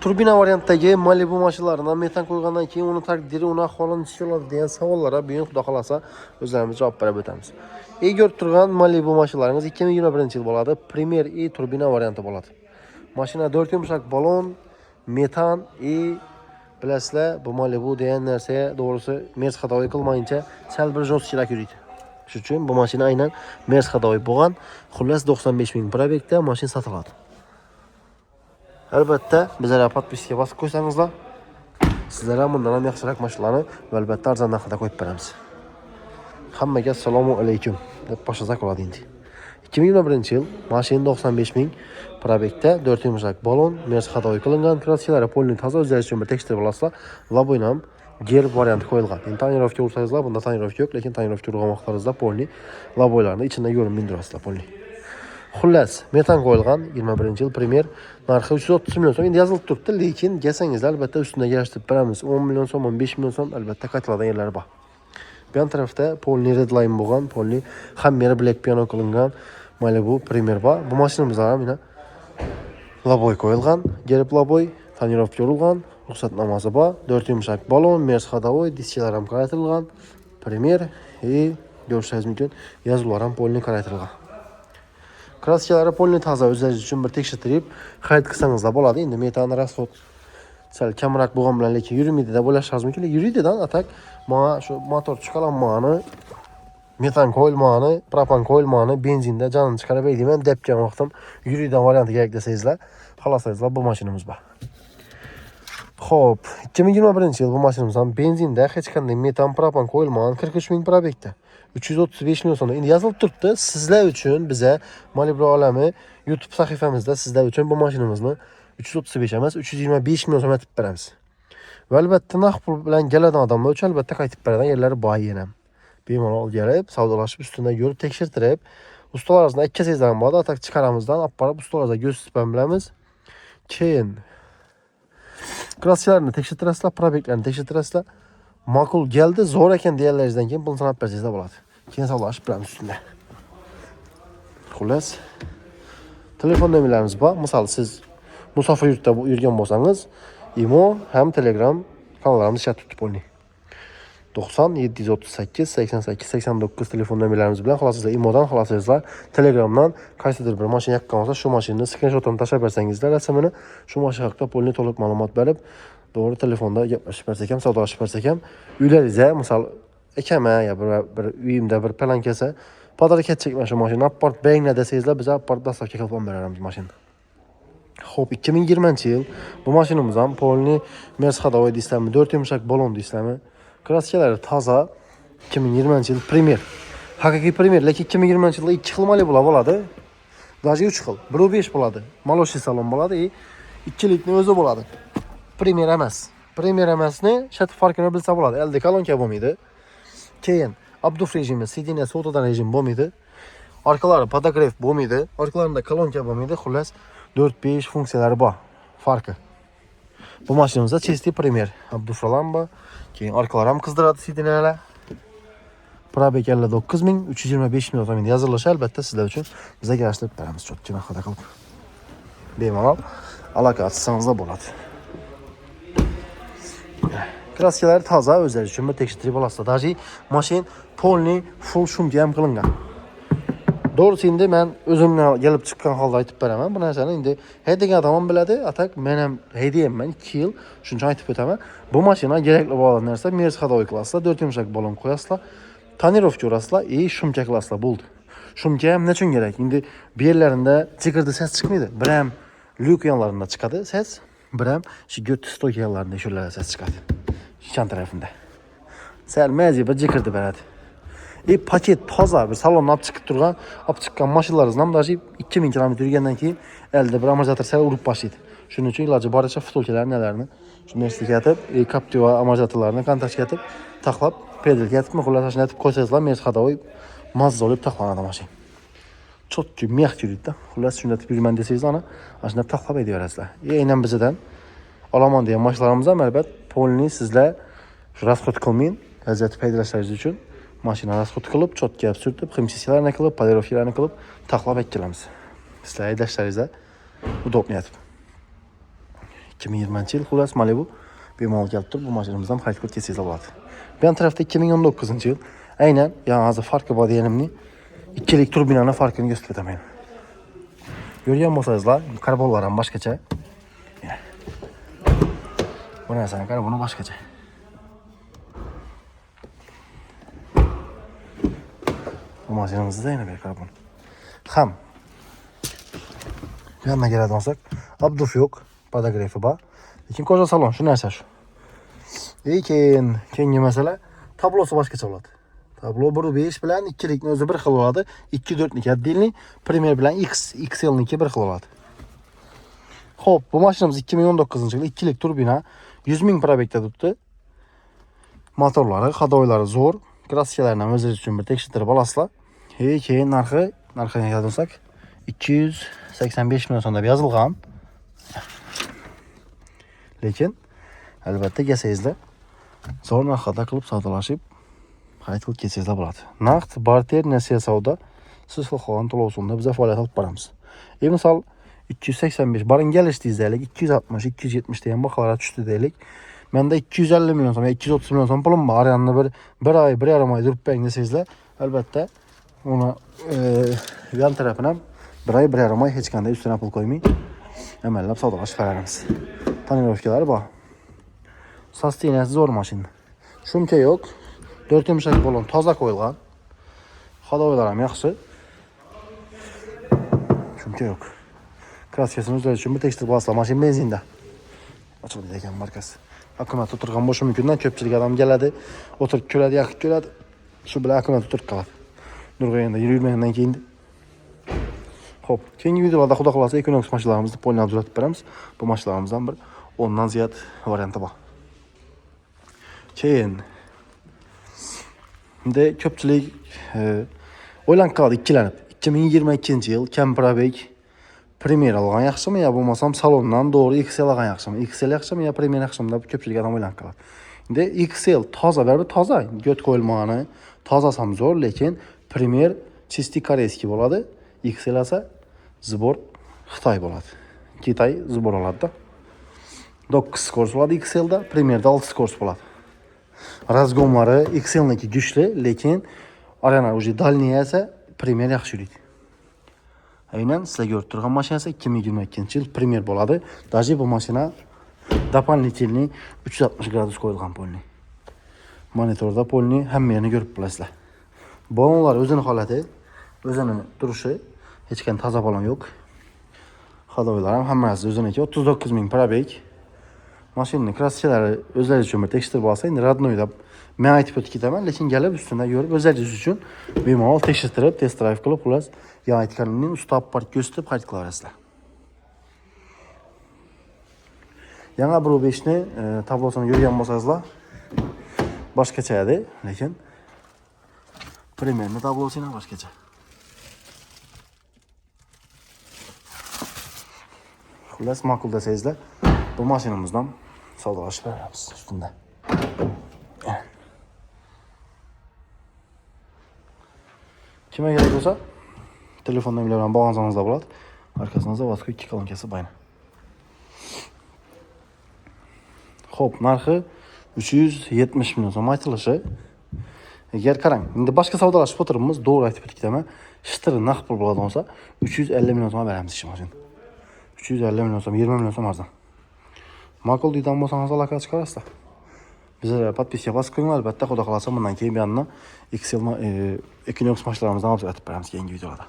turbina variantdagi Malibu mashinalaridan metan qo'ygandan keyin uni taqdiri, uni ahvoli nechga oladi degan savollarga bugun xudo xolasa o'zlarimiz javob berib o'tamiz. Ko'rib turgan Malibu mashinalaringiz 2021 yil bo'ladi. Premier E turbina varianti bo'ladi. Mashina 4 yumshoq balon, metan bilasizlar, bu Malibu degan narsa to'g'risi Merz xatoy qilmayincha sal bir jo'schiroq yuradi. Shuning uchun bu mashina aynan Merz xatoy bo'lgan. Xullas 95 ming probekda mashina sotiladi. Albatta, bizlarga podpiskaga bosib qo'ysangizlar, sizlar ham bundan ham yaxshiroq mashinalarni va albatta arzon narxda qo'yib beramiz. Hammaga assalomu alaykum deb boshlasak bo'ladi endi. 2021 yil mashina 95 ming probekda 4 yumshoq balon, Merz xatoy qilingan, kraskilari polni toza, o'zlariga uchun bir tekshirib olasizlar. Laboyni ham gerb varianti qo'yilgan. Endi tonirovka ursangizlar, bunda tonirovka yo'q, lekin tonirovka urgan vaqtlaringizda polni laboylarni ichida yo'lni mindirasizlar polni. Xullas, metan qo'yilgan 21 yil Premier narxi 330 million so'm. Endi yozilib turibdi, lekin gasangizlar albatta ustuna yarashtirib beramiz. 10 million so'm, 15 million so'm albatta qaytiladigan yerlar bor. Bu yon tarafda polni redline bo'lgan, polni hammer black piano qilingan Malibu Premier bor. Bu mashinamizda ham yana laboy qo'yilgan, gerb laboy, tonirovka urilgan, ruxsatnomasi bor, 4 yumshoq balon, Merz xatoy, diskalar ham qaraytirilgan, Premier ko'rishingiz mumkin, yozuvlar ham polni qaraytirilgan. Kraskalari polni toza, o'zlaringiz uchun bir tekshirtirib xarid qilsangizlar bo'ladi. Endi metan rasxod sal kamroq bo'lgan bilan lekin yurmaydi deb o'ylashingiz mumkin. Yuriydidan atak mana shu motor chiqalanmani, metan qo'yilmani, propan qo'yilmani benzinda jonini chiqarib deyman debgan vaqtim yuriydigan varianti kerak desangizlar, xohlasangizlar bu mashinamiz bor. Xo'p, 2021 yil bu mashinamiz ham benzinda hech qanday metan, propan qo'yilmagan 43 ming probekda. 335 million so'm. Endi yozilib turibdi. Sizlar uchun biza Malibu olami YouTube sahifamizda sizlar uchun bu mashinamizni 335 emas, 325 million so'm aytib beramiz. Va albatta naqd pul bilan keladigan odamlar uchun albatta qaytib beradigan yerlari bor yana. Bemalol kelib, savdolashib, ustida yurib tekshirtirib, ustalarimizdan ikkasingizdan bo'ladi, atak chiqaramizdan olib borib ustalarga ko'rsatib bilamiz. Keyin kraskalarni tekshirtirasizlar, probeklarni tekshirtirasizlar. Ma'qul keldi, zo'r ekan deganlaringizdan keyin pulni sanab bersangizlar bo'ladi. Keyin savdolashib beramiz ustida. Xullas, telefon nomerlarimiz bor. Misol siz musofir yurtda yurgan bo'lsangiz, imo ham Telegram kanallarimiz ishlab turibdi polni. 90 738 88 89 telefon nomerlarimiz bilan xohlasangizlar imodan, xohlasangizlar Telegramdan qaysidir bir mashina yoqqan bo'lsa, shu mashinani skrinshotini tashlab bersangizlar, rasmini shu mashina haqida polni to'liq ma'lumot berib, to'g'ri telefonda gaplashib bersak ham, savdolashib bersak ham, uylaringizga, misol akama ya bir uyimda bir plan kelsa, podar ketchak mana shu mashina olib borib beringlar desangizlar, biz olib borib dastavka qilib beramiz mashinani. Xo'p, 2020 yil bu mashinamiz ham polni Merz xatoy deysizlarmi, 4 yumshoq balon deysizlarmi? Kraskalari toza, 2020 yil Premier. Haqiqiy Premier, lekin 2020 yilda 2 xil Malibu bo'ladi. Даже 3 xil. 1.5 bo'ladi. Maloshi salon bo'ladi, 2 litni o'zi bo'ladi. Premier emas. Premier emasni shat farqini bilsa bo'ladi. Elde kolonka bo'lmaydi. Keyin Abduf rejimi, sidina sotodan rejim bo'lmaydi. Orqalari podogref bo'lmaydi. Orqalarida kolonka bo'lmaydi. Xullas 4-5 funksiyalari bor. Farqi. Bu mashinamizda chesti Premier. Abduf lamba, keyin orqalar ham qizdiradi sidinalar. Probek 59 ming, 325 million so'm yozilishi albatta sizlar uchun bizga yarashtirib beramiz. Cho'tgina xato qilib. Bemalol aloqa qilsangizlar bo'ladi. Kraskalar toza, o'zlari uchun bir tekshirib olasizlar. Daji mashin polni full shumga ham qilingan. Doğrusu endi men o'zimdan kelib chiqqan holda aytib beraman. Bu narsani endi haydagan odam biladi, atak men ham haydayman 2 yil, shuncha aytib o'taman. Bu mashina kerakli bo'lgan narsa Merz xatoy qilasizlar, 4 yumshoq balon qo'yasizlar, tonirovka urasizlar, shumka qilasizlar, bo'ldi. Shumka ham nechun kerak? Endi bu yerlarida chigirdi ses chiqmaydi. Bir ham lyuk yonlarida chiqadi ses, bir ham shu göt stoy yonlarida shular ses chiqadi. Chan tarafında. Sal mazi bir chigirdi beradi. Paket toza bir salonni olib chiqib turgan, olib chiqqan mashinalaringiz ham даже 2000 km yurgandan keyin elde bir amortizator sal urib boshlaydi. Shuning uchun iloji boricha futbolkalar nelarni shunday ishlatib, Captiva amortizatorlarini kontaktga etib, taxlab, pedalga etib, xullas shunday etib qo'ysangizlar, Merz xatoy mazza olib taxlanadi mashina. Chotki mex yuradi-da. Xullas shunday etib yurman desangizlar, ana shunday taxlab aytaverasizlar. Aynan bizdan olaman degan mashinalarimiz ham albatta polni sizlar shu rasxod qilmang, vaziyat paydalashlaringiz uchun mashina rasxod qilib, chotga surtib, ximsisiyalarni qilib, polirovkalarni qilib taxlab kelamiz. Sizlar haydashlaringizda udobni etib. 2020 yıl xullas Malibu bemalol kelib turib bu mashinamizdan xarid qilib ketsangiz bo'ladi. Bu yon tarafda 2019 yil. Aynan yana hozir farqi bor deganimni ikkilik turbinani farqini ko'rsatib o'taman. Ko'rgan bo'lsangizlar, karbonlar ham boshqacha. Bu narsani karboni boshqacha. Bu mashinamizda yana bir karbon. Ham. Yanına keladigan bo'lsak, abduf yo'q, podogrefi bor. Lekin koja salon shu narsa shu. Keyingi masala tablosi boshqacha bo'ladi. Tablo 1.5 bilan 2likni o'zi bir xil bo'ladi. 2.4niki отдельный, Premier bilan XLniki bir xil bo'ladi. Xo'p, bu mashinamiz 2019-yil 2lik turbina 100 ming probekda turibdi. Motorlari, hadoylari zo'r. Kraskalarni ham o'zingiz uchun bir tekshirtirib olasizlar. Keyin narxiga kelsak 285 million so'mda yozilgan. Lekin albatta kelsangizlar zo'r narxda qilib savdolashib xarid qilib ketsangizlar bo'ladi. Naqd, barter, nasiya savdo siz xohlagan to'lov so'mda biz faoliyat olib boramiz. Misol 285 baring kelishdingiz deylik, 260, 270 degan baholar tushdi deylik. Menda 250 million so'm, 230 million so'm pulim bor. Yanni bir oy, 1,5 oy turib bering desangizlar, albatta uni yan tarafini ham 1 oy, 1,5 oy hech qanday ustidan pul qo'ymay amallab savdolashib beramiz. Tonirovkalari bor. Sosteniyasi zo'r mashina. Shumka yo'q. 4 yumshak bo'lon toza qo'yilgan. Hadoylar ham yaxshi. Shumka yo'q. Kraskasini o'zlari uchun bir tekshirib olasizlar. Mashina benzinda. Ochildi ekan markasi. Akkumulyator o'tirgan bo'lishi mumkindan ko'pchilik odam keladi, o'tirib ko'radi, yoqib ko'radi. Shu bilan akkumulyator o'tirib qoladi. Nurg'ayanda yurmagandan keyin. Xo'p, keyingi videolarda xudo xolasa Equinox mashinlarimizni polni uzatib beramiz. Bu mashinalarimizdan bir 10 dan ziyod varianti bor. Keyin endi ko'pchilik o'ylanib qoldi, ikkilanib. 2022-yil Camprabek Premier olgan yaxshimi yo bo'lmasam salondan to'g'ri XL olgan yaxshimi? XL yaxshimi yo Premier yaxshimi deb ko'pchilik odam o'ylanib qoladi. Endi XL toza, baribir toza, go't qo'yilmagani, tozasi ham zo'r, lekin Premier chisti koreyskiy bo'ladi. XL esa zbor Xitoy bo'ladi. Xitoy zbor oladi-da. 9 skors bo'ladi XL da, Premierda 6 skors bo'ladi. Razgomlari XLniki kuchli, lekin arena уже дальний esa Premier yaxshi yuradi. Aynan sizlar ko'rib turgan mashina esa 2022-yil Premier bo'ladi. Даже bu mashina дополнительный 360 gradus qo'yilgan polni. Monitorda polni hamma yerini ko'rib bilasizlar. Balonlar o'zini holati, o'zini turishi, hech qanday toza balon yo'q. Hadoylar ham hammasi o'ziniki 39 ming probek. Mashinaning kraskalari o'zlari uchun bir tekshirib olsa, endi radnoy deb men aytib o'tib ketaman, lekin kelib ustidan ko'rib o'zingiz uchun bemalol tekshirtirib, test drive qilib, xullas, yo aytganimning usta apparat ko'rsatib xarid qila olasizlar. Yana 1.5 ni tablosini ko'rgan bo'lsangizlar, boshqacha edi, lekin Premierning tablosi ham boshqacha. Xullas, ma'qul desangizlar, bu mashinamizdan savdolashib beramiz ustunda. Kimga kerak bo'lsa, telefon nomerlari bilan bog'lansangiz bo'ladi. Arkasida zavodga 2 kolonkasi bor. Xo'p, narxi 370 million so'm aytilishi. Agar qarang, endi boshqa savdolashib o'tiribmiz, to'g'ri aytib ketaman. Shitiri naqd pul bo'ladigan bo'lsa, 350 million so'm beramiz shu mashina. 350 million so'm, 20 million so'm arzon. Ma'qul deydigan bo'lsangiz aloqa chiqarasizlar. Bizga podpiska bosib qo'ying, albatta xudo xolasa bundan keyin bu yerni Equinox mashinalarimizdan olib beramiz keyingi videolarda.